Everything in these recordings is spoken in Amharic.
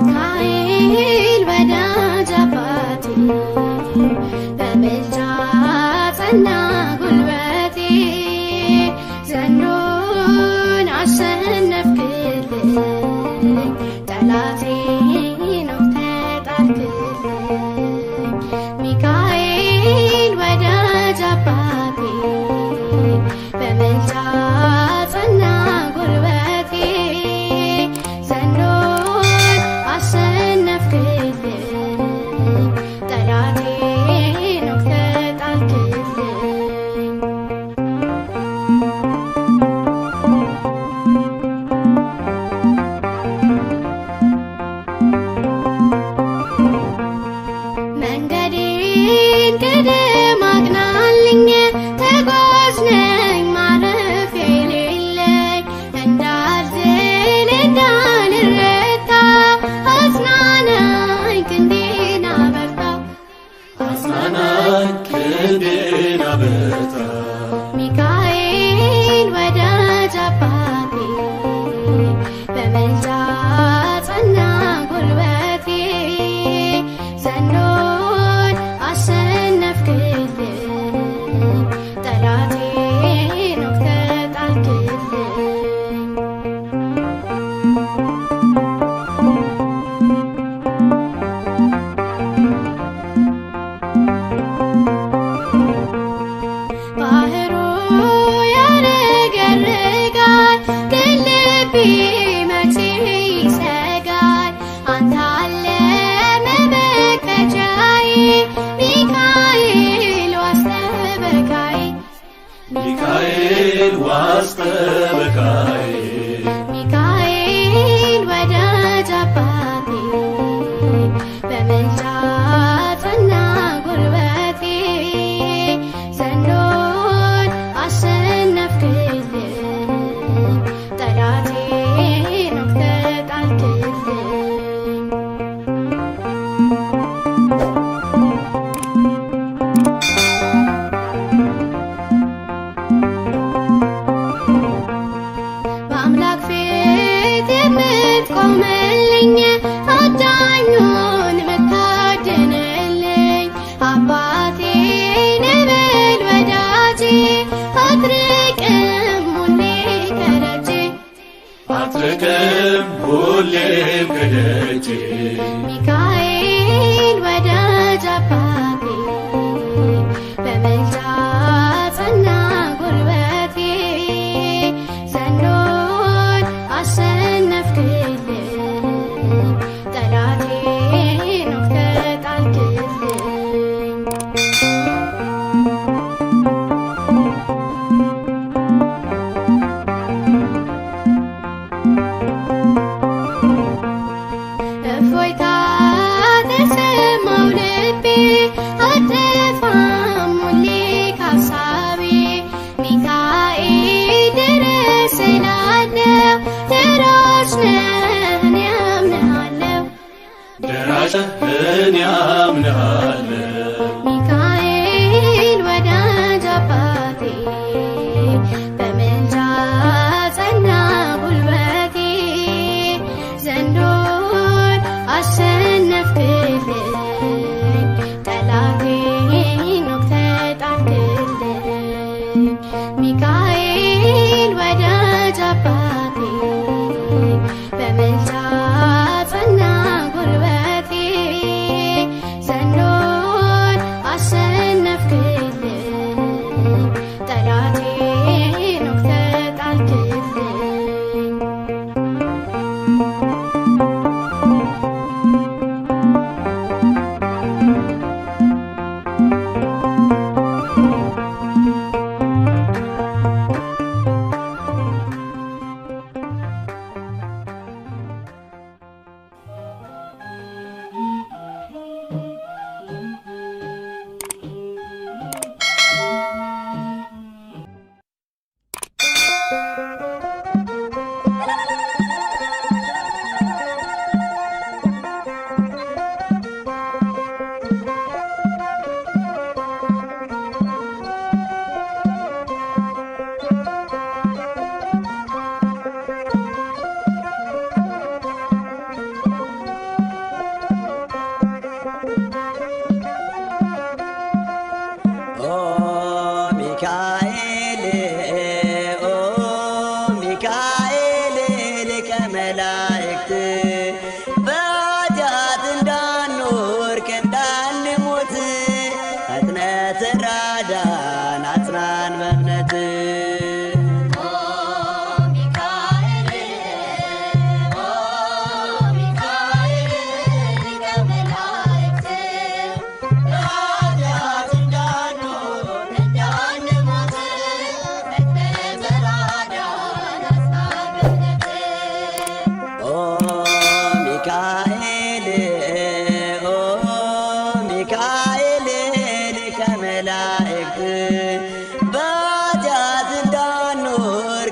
ሚካኤል ወዳጅ አባቴ በምልጃ ጸና ጉልበቴ ዘንዶን አሸነፍክልኝ ጠላቴን ተጣልክልኝ ሚካኤል ወዳጅ አባቴ በምልጃ ጸና ጉልበቴ ዘንዶን አሸነፍክልኝ ጠላቴን ተጣልክልኝ መንገዴን ቅደም አቅናልኝ ተጓዥ ነኝ ማረፊያ የሌለኝ እንዳልዝል እንዳልረታ አጽናናኝ ክንዴን አበርታ አጽናናኝ ክንዴን አበርታ ሚካኤል ወዳጅ አባቴ በምልጃ ጸና ጉልበቴ ዘንዶን አሸነፍክልኝ ጠላቴን ተጣልክልኝ ባህሩ ያረገረጋል ግን ልቤ መቼ ይሰጋል አንተ አለ መመከቻዬ ሚካኤል ዋስጠበቃዬ ሚካኤል ዋስጠበቃዬ ሚካኤል ወዳጅ አባቴ በምልጃ ጸና ጉልበቴ ዘንዶን አሸነፍክልኝ ጠላቴን ተጣልክልኝ በአምላክ ፊት የምትቆምልኝ አዳኙን የምታድንልኝ አባቴ ነህ በል ወዳጄ አትርቅም ሁሌ ከደጄ አትርቅም ሁሌም ከደጄ ሚካኤል ወዳጅ አባቴ በምልጃ ጸና ጉልበቴ ዘንዶን አሸነፍክልኝ ጠላቴን ተጣልክልኝ እፎይታ ተሰማው ልቤ አልጠፋም ሁሌ ካሳቤ ሚካኤል ድረስ እላለሁ ደራሽ ነህ እኔ አምንሃለሁ ደራሽ እኔ አምንሃለሁ ሚካኤል ወዳጅ አባቴ በምልጃ ጸና ጉልበቴ ዘንዶን አሸነፍክልኝ ጠላቴን ተጣልክልኝ ሚካኤል ወዳጅ አባቴ በምልጃ ጸና ጉልበቴ ዘንዶን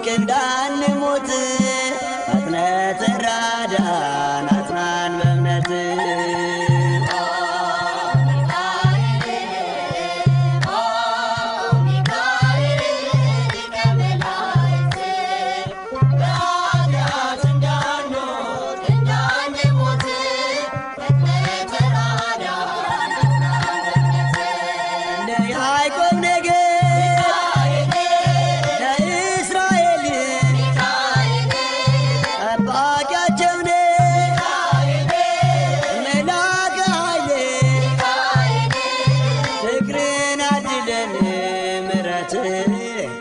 እንዳንወድቅ እንዳንሞት ፈጥነህ ተራዳን አጽናን በእምነት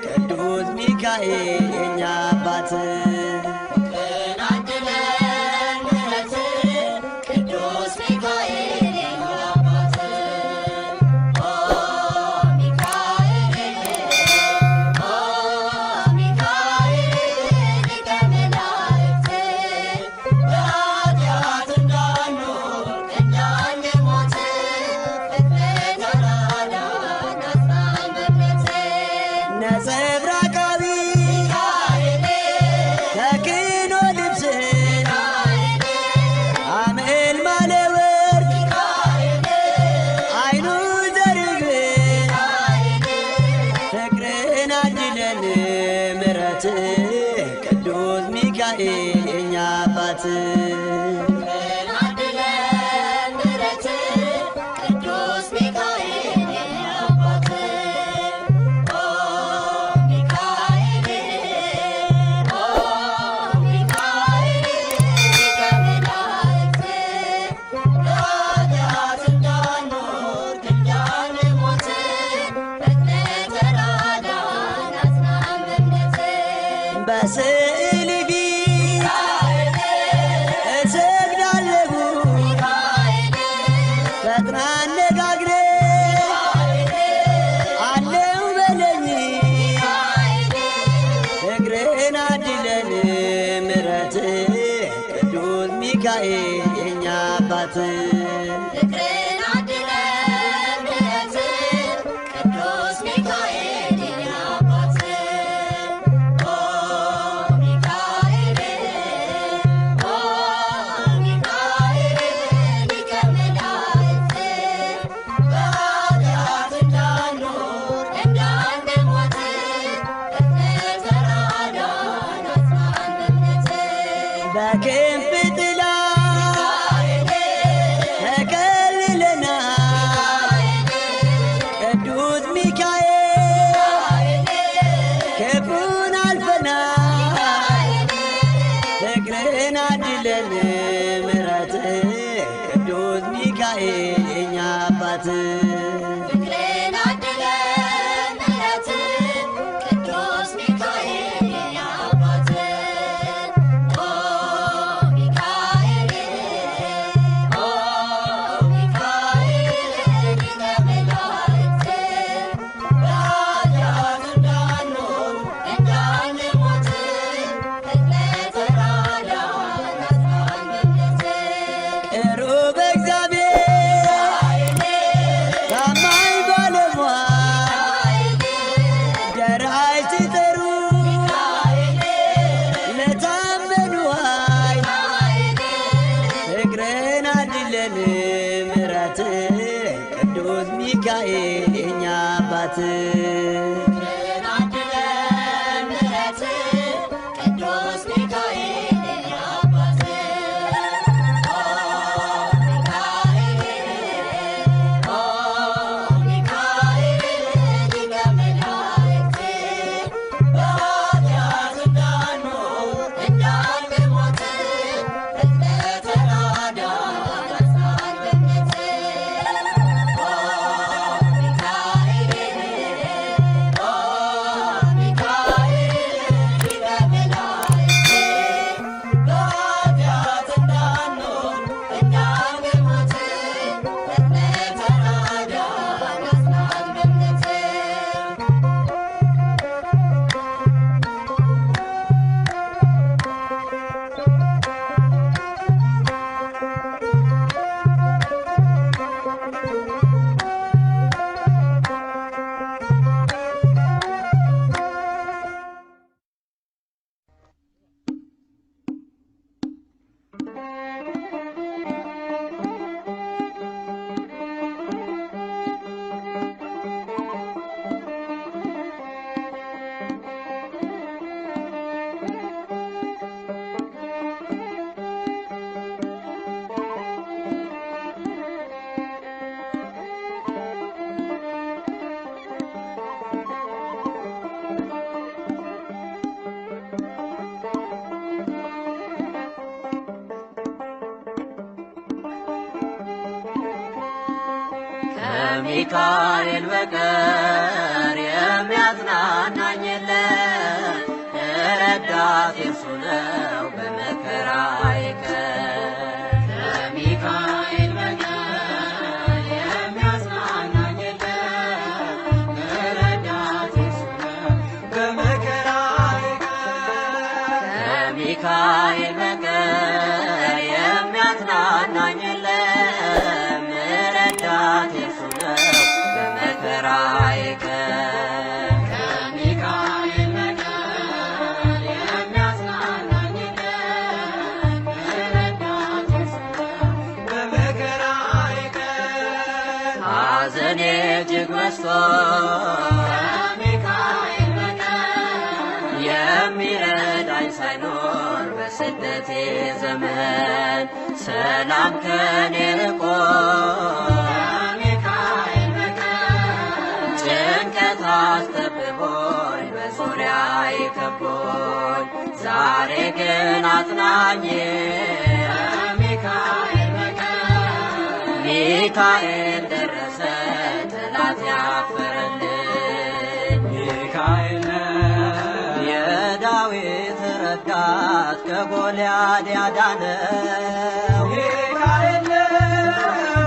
ቅዱስ ሚካኤል የኛ አባት ቅዱስ ሚካኤል የኛ አባት ነጸብራቃዊ ተክኖ ልብስ አምዕልማለ ወርቅ አይኑ ዘርግብ ፍቅርን አድለን ምሕረት ቅዱስ ሚካኤል የኛ አባት በስዕል ፊት እሰግዳለሁ ፈጥና አነጋግረኝ አለው በለኝ ፍቅርህን አድለን ምሕረት ቅዱስ ሚካኤል የኛ አባት በክንፍ ጥላ ከሚካኤል በቀር የሚያጽናናኝ የለም። ረዳቴ እርሱ ነው በመከራዬ ቀን። ከሚካኤል በቀር የሚያጽናናኝ የለም። ረዳቴ እርሱ ነው በመከራዬ ቀን። ከሚካኤል በቀር የሚያጽናናኝ የለም። ረዳቴ እርሱ ነው በመከራዬ ቀን። ከሚካኤል በቀር የሚያጽናናኝ የለም። ረዳቴ እርሱ ነው በመከራዬ ቀን። ሐዘኔ እጅግ በዝቶ ከሚካኤል በቀር የሚረዳኝ ሳይኖር በስደቴ ዘመን ሰላም ከኔ ርቆ ከሚካኤል በቀር ጭንቀት አስጠብቦኝ በዙሪያዬ ከቦኝ ዛሬ ግን አጽናኜ ከሚካኤል በቀር ሚካኤል ደረሰ ጠላት ያፈረልኝ። ሚካኤል የዳዊት ረዳት ከጎልያድ ያዳነው ሚካኤል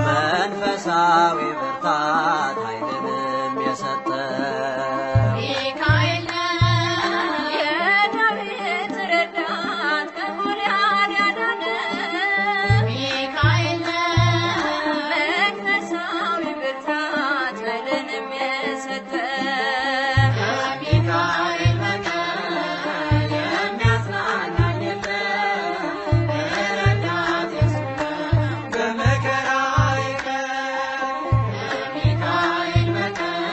መንፈሳዊ ብርታት ኃይልንም የሰጠው ሚካኤል የዳዊት ረዳት ከጎልያድ ያዳነው ሚካኤል መንፈሳዊ ብርታት ኃይልንም የሰጠው ከሚካኤል በቀር የሚያጽናናኝ የለም። ረዳቴ እርሱ ነው በመከራዬ ቀን። ከሚካኤል በቀር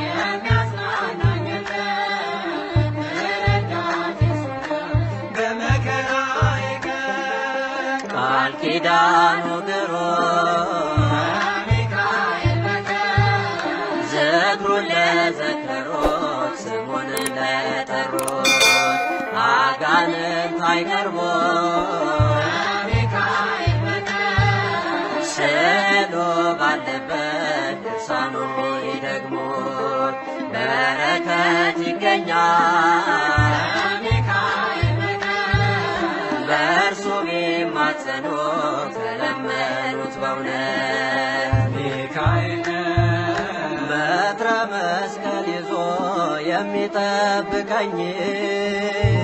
የሚያጽናናኝ የለም። ረዳቴ እርሱ ነው በመከራዬ ቀን። ቃል ኪዳኑ ግሩም ከሚካኤል በቀር ዝክሩን ለዘከሩት ስሙን ለጠሩት አጋንንት አይቀርቡም። ከሚካኤል በቀር ስዕሉ ባለበት ድርሳኑ ይደግሙት በረከት ይገኛል። ከሚካኤል በቀር በእርሱ ቢማጸኑ ከለመኑት በእውነት ሚካኤል በትረ መስቀል ይዞ የሚጠብቀኝ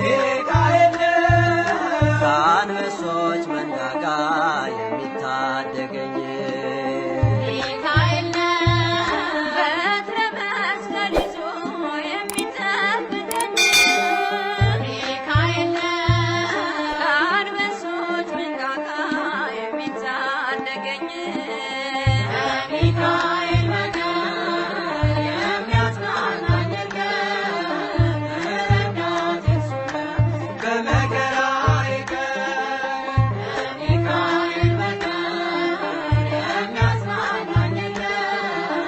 ሚካኤል ከአንበሶች መንጋጋ የሚታደገኝ ሚካኤል በትረ መስቀል ይዞ የሚጠብቀኝ ሚካኤል ከአንበሶች መንጋጋ የሚታደገኝ ከሚካኤል በቀር የሚያጽናናኝ የለም። ረዳቴ እርሱ ነው በመከራዬ ቀን። ከሚካኤል በቀር የሚያጽናናኝ የለም።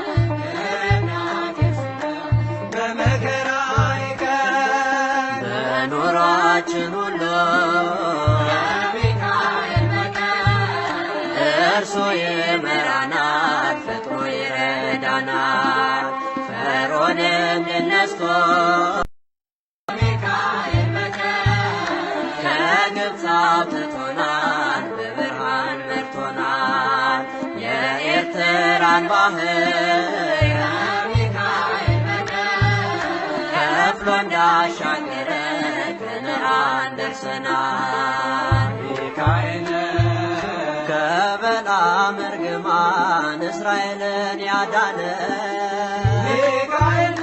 ረዳቴ እርሱ ነው በመከራዬ ቀን። በኑሯችን ሁሉ ከሚካኤል በቀር እርሱ ይመራናል፣ ፈጥኖ ይረዳናል። ፈርዖንን ድል ነስቶ ከሚካኤል በቀር ከግብፅ አውጥቶናል፣ በብርሃን መርቶናል። የኤርትራን ባህር ከሚካኤል በቀር ከፍሎ እንዳሻገረ ከነዓን ደርሰናል። ሚካኤል ከበለዓም እርግማን እስራኤልን ያዳነ ሚካኤል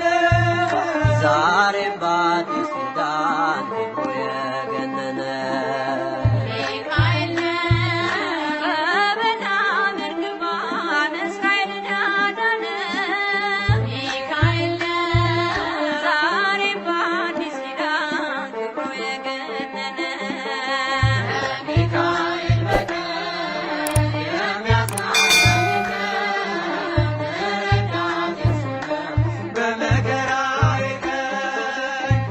ዛሬም በአዲስ ኪዳን ክብሩ የገነነ ሚካኤል ከበለዓም እርግማን እስራኤልን ያዳነ ሚካኤል ዛሬም በአዲስ ኪዳን ክብሩ የገነነ ከሚካኤል በቀር የሚያጽናናኝ የለም። ረዳቴ እርሱ ነው በመከራዬ ቀን።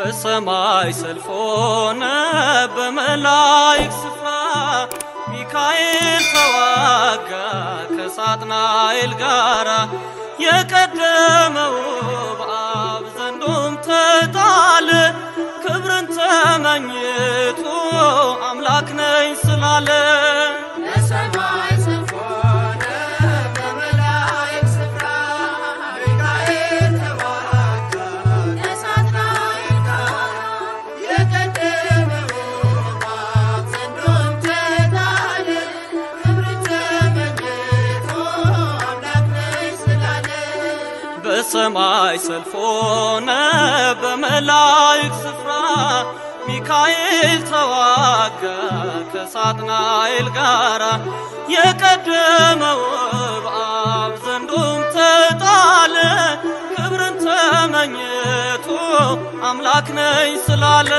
በሰማይ ሰልፍ ሆነ በመላእክት ስፍራ ሚካኤል ተዋጋ ከሳጥናኤል ጋራ የቀደመው በአብ ዘንዶም ተጣለ ክብርን ተመኝቶ አምላክ ነኝ ስላለ በሰማይ ሰልፍ ሆነ በመላእክት ስፍራ ሚካኤል ተዋጋ ከሳጥናኤል ጋራ የቀደመው በአብ ዘንዶም ተጣለ ክብርን ተመኝቶ አምላክ ነኝ ስላለ በሰማይ ሰልፍ ሆነ በመላእክት ስፍራ ሚካኤል ተዋጋ ከሳጥናኤል ጋራ የቀደመው በአብ ዘንዶም ተጣለ ክብርን ተመኝቶ አምላክ ነኝ ስላለ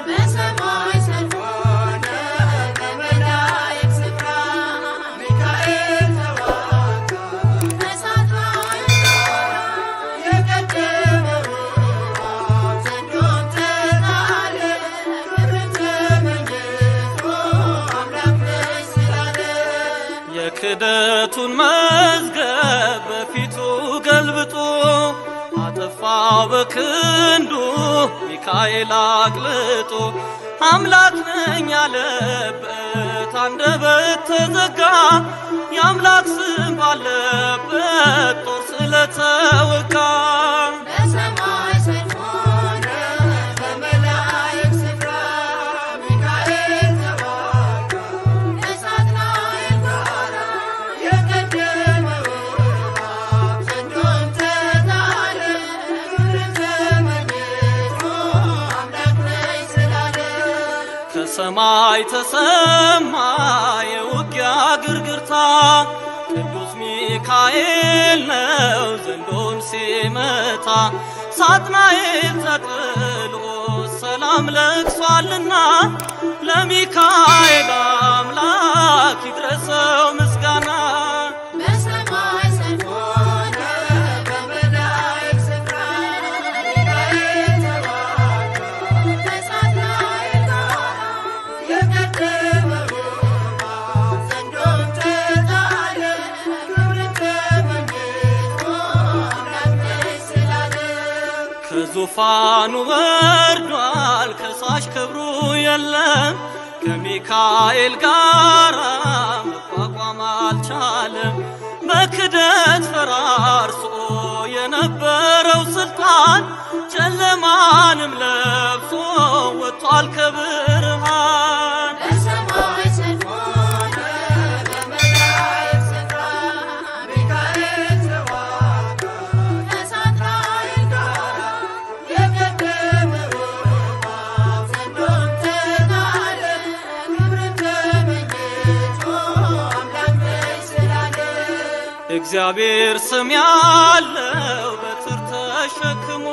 በሰማይ ሰልፍ ሆነ በመላእክት ስፍራ ሚካኤል ተዋጋ ከሳጥናኤል ጋራ የቀደመው በአብ ዘንዶም ተጣለ ክብርን ተመኝቶ አምላክ ነኝ ስላለ የክደቱን መዝገብ በፊቱ ገልብጦ አጠፋው በክንዱ ሚካኤል አቅልጦ አምላክ ነኝ ያለበት አንደበት ተዘጋ የአምላክ ስም ባለበት ጦር ስለተወጋ በሰማይ ሰልፍ ሆነ በመላእክት ስፍራ ሚካኤል ተዋጋ ከሳጥናኤል ጋራ የቀደመው በአብ ዘንዶም ተጣለ ክብርን ተመኝቶ አምላክ ነኝ ስላለ ከሰማይ ተሰማ የውጊያ ግርግርታ ቅዱስ ሚካኤል ነው ዘንዶን ሲመታ ሳጥናኤል ተጥሎ ሰላም ለቅሷልና ለሚካኤል አምላክ ይድረሰው ምስጋና በሰማይ ሰልፍ ሆነ በመላእክት ስፍራ ሚካኤል ተዋጋ ከሳጥናኤል ጋራ የቀደመው በአብ ዘንዶም ተጣለ ክብርን ተመኝቶ አምላክ ነኝ ስላለ ከዙፋኑ ወርዷል ከሳሽ ክብሩ የለም ከሚካኤል ጋራ መቋቋም አልቻለም በክደት ፈራርሶ የነበረው ስልጣን ጨለማንም ለብሶ ወጥቷል ከብርሃን በሰማይ ሰልፍ ሆነ በመላእክት ስፍራ ሚካኤል ተዋጋ ከሳጥናኤል ጋራ የቀደመው በአብ ዘንዶም ተጣለ ክብርን ተመኝቶ አምላክ ነኝ ስላለ እግዚአብሔር ስም ያለው በትር ተሸክሞ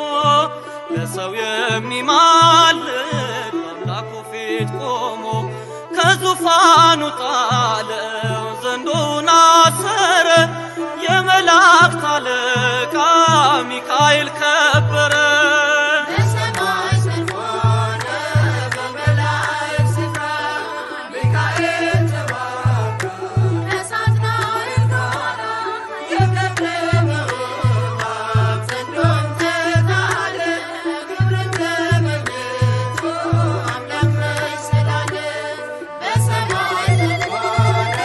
ለሰው የሚማልድ በአምላኩ ፊት ቆሞ ከዙፋኑ ጣለው ዘንዶውን አሰረ የመላእክት አለቃ ሚካኤል ከበረ በሰማይ ሰልፍ ሆነ በመላእክት ስፍራ ሚካኤል ተዋጋ ከሳጥናኤል ጋራ የቀደመው በአብ ዘንዶም ተጣለ ክብርን ተመኝቶ አምላክ ነኝ ስላለ በሰማይ ሰልፍ ሆነ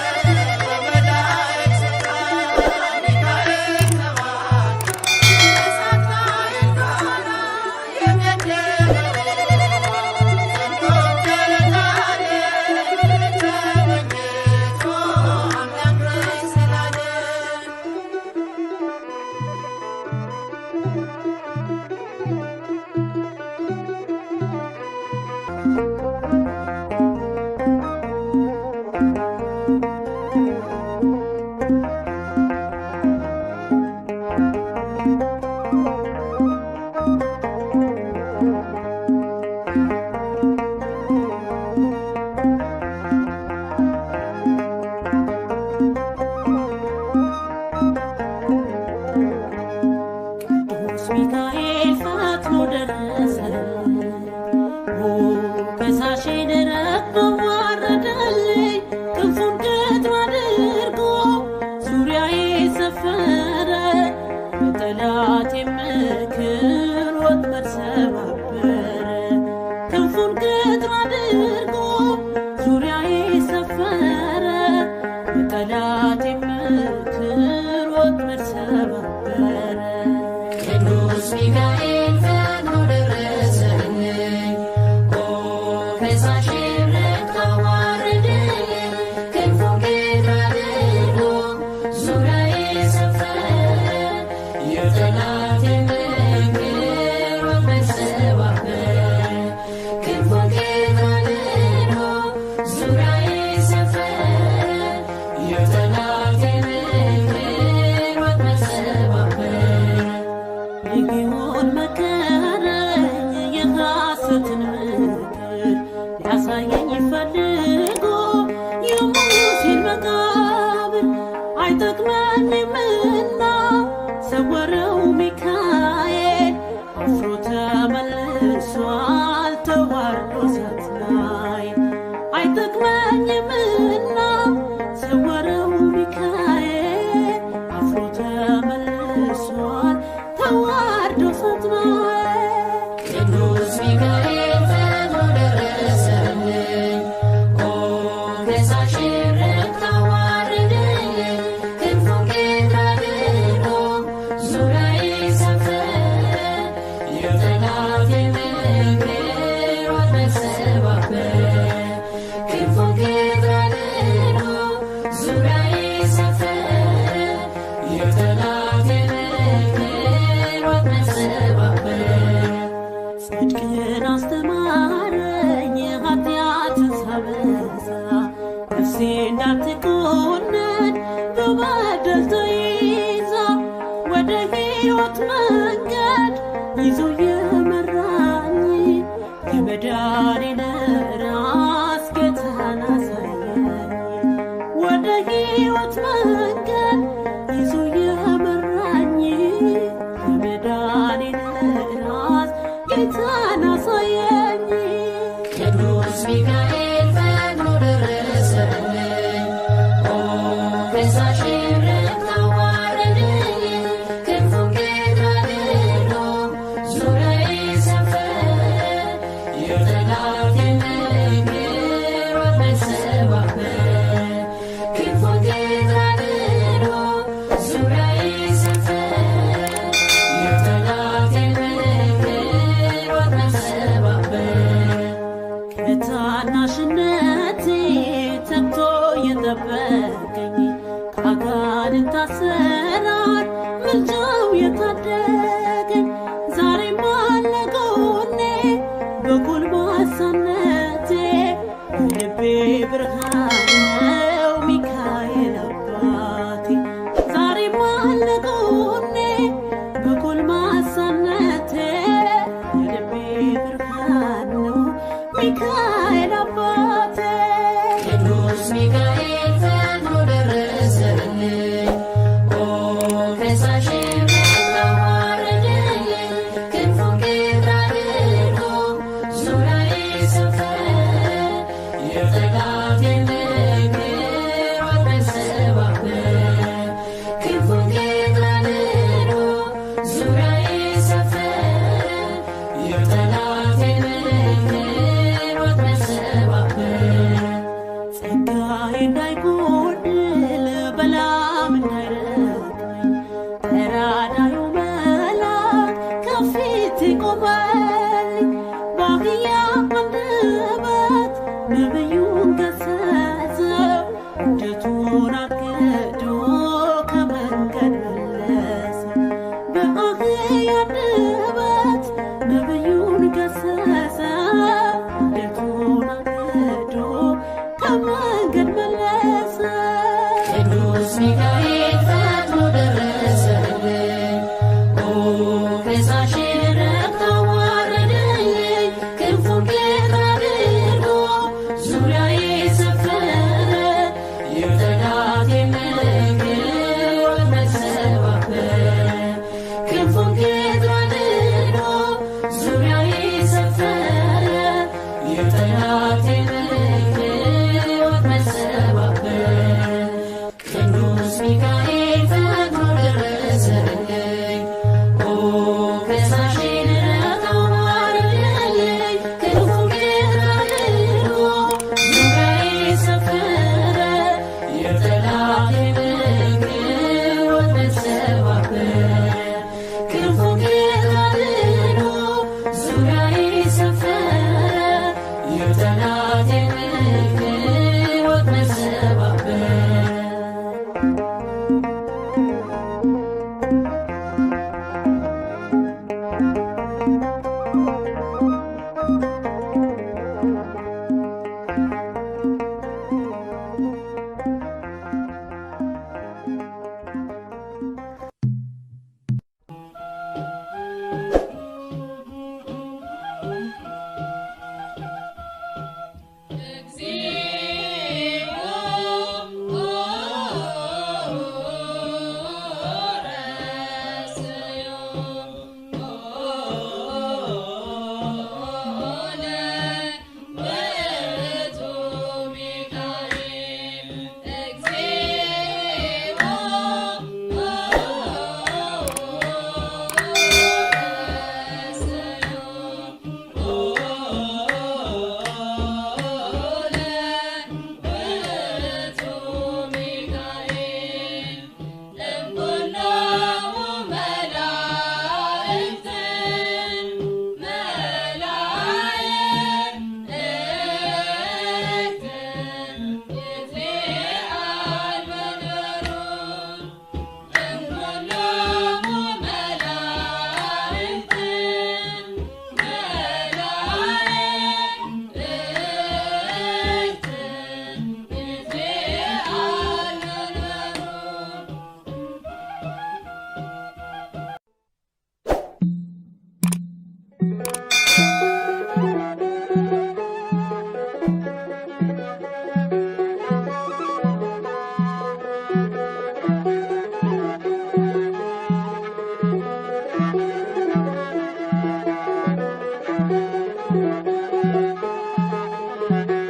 ሰፈረ በጠላቴ ምክር ወጥመድ ሰባበረ ክንፉን ቅጥር አድርጎ ዙሪያዬ ሰፈረ በጠላቴ ምክር ወጥመድ ሰባበረ ቅዱስ ሚካኤል ፈጥኖ ደረሰልኝ ከሳሽም ረድቶ አዋረደኝ ክንፉን ቅጥር አድርጎ ዙሪያዬ ሰፈረ የጠላቴን ምክር ወጥመድ ሰባበረ ክንፉን ቅጥር አድርጎ ዙሪያዬ ሰፈረ የጠላቴን ምክር ወጥመድ ሰባበረ ሊሆን መከረኝ የሐሰትን ምክር ሊያሳየኝ ፈልጎ የሙሴን መቃብር አይጠቅመኝምና ሰወረው ሚካኤል አፍሮ ተመልሷል ተዋርዶ ሳትናይ አይጠቅመኝምና ሰወረው ሚካኤል አፍሮ ተመልሷል ተዋርዶ ሳትናይ ቅዱስ ሚካኤል ፈጥኖ ደረሰልኝ ከሳሽም ረድቶ አዋረደኝ ክንፉን ቅጥር አድርጎ ዙሪያዬ ሰፈረ የጠላቴን ምክር ወጥመድ ሰባበረ ክንፉን ቅጥር አድርጎ ዙሪያዬ ሰፈረ የጠላቴን ምክር ወጥመድ ሰባበረ ጽድቅን አስተማረኝ ኃጢአትን ሳበዛ ነፍሴ እንዳትኮነን በበደል ተይዛ ወደ ሕይወት መንገድ ይዞ የመራኝ የመዳኔን ራስ ጌታን አሳየኝ ወደ ሕይወት መንገድ ይዞ የመራኝ የመዳኔን ራስ ጌታን አሳየኝ ቅዱስ ሚካኤል ፈጥኖ ደረሰልኝ ከሳሽም ረድቶ አዋረደኝ ክንፉን ቅጥር አድርጎ ዙሪያዬ ሰፈረ የጠላቴን ምክር ወጥመድ ሰባበረ ክንፉን ቅጥር አድርጎ ዙሪያዬ ሰፈረ የጠላቴን ምክር ወጥመድ ሰባበረ ከታናሽነቴ ተግቶ የጠበቀኝ ከአጋንንት አሰራር ምልጃው የታደገኝ ዛሬም አለ ጎኔ በጎልማሳነቴ የልቤ ብርሃን ነው ሚካኤል አባቴ ዛሬም አለ ጎኔ በጎልማሳነቴ የልቤ ብርሃን ነው ሚካኤል አባቴ ቅዱስ ሚካኤል ፈጥኖ ደረሰልኝ ከሳሽም ረድቶ አዋረደኝ ክንፉን ቅጥር አድርጎ ዙሪያዬ ሰፈረ የጠላቴን ምክር ወጥመድ ሰባበረ ክንፉን ቅጥር አድርጎ ዙሪያዬ ሰፈረ የጠላቴን ምክር ወጥመድ ሰባበረ ጸጋዬ እንዳይጎድል በላም እንዳይረግመኝ ተራዳዩ መልአክ ከፊቴ ቆመልኝ በአህያ አንደበት ነቢዩን ገሰጸው እንጀቱን አግዶ ከመንገድ መለሰው በአህያ አንደበት ነቢዩን ገሰጸው እንጀቱን አግዶ ከመንገድ መለሰው ቅዱስ ሚካኤል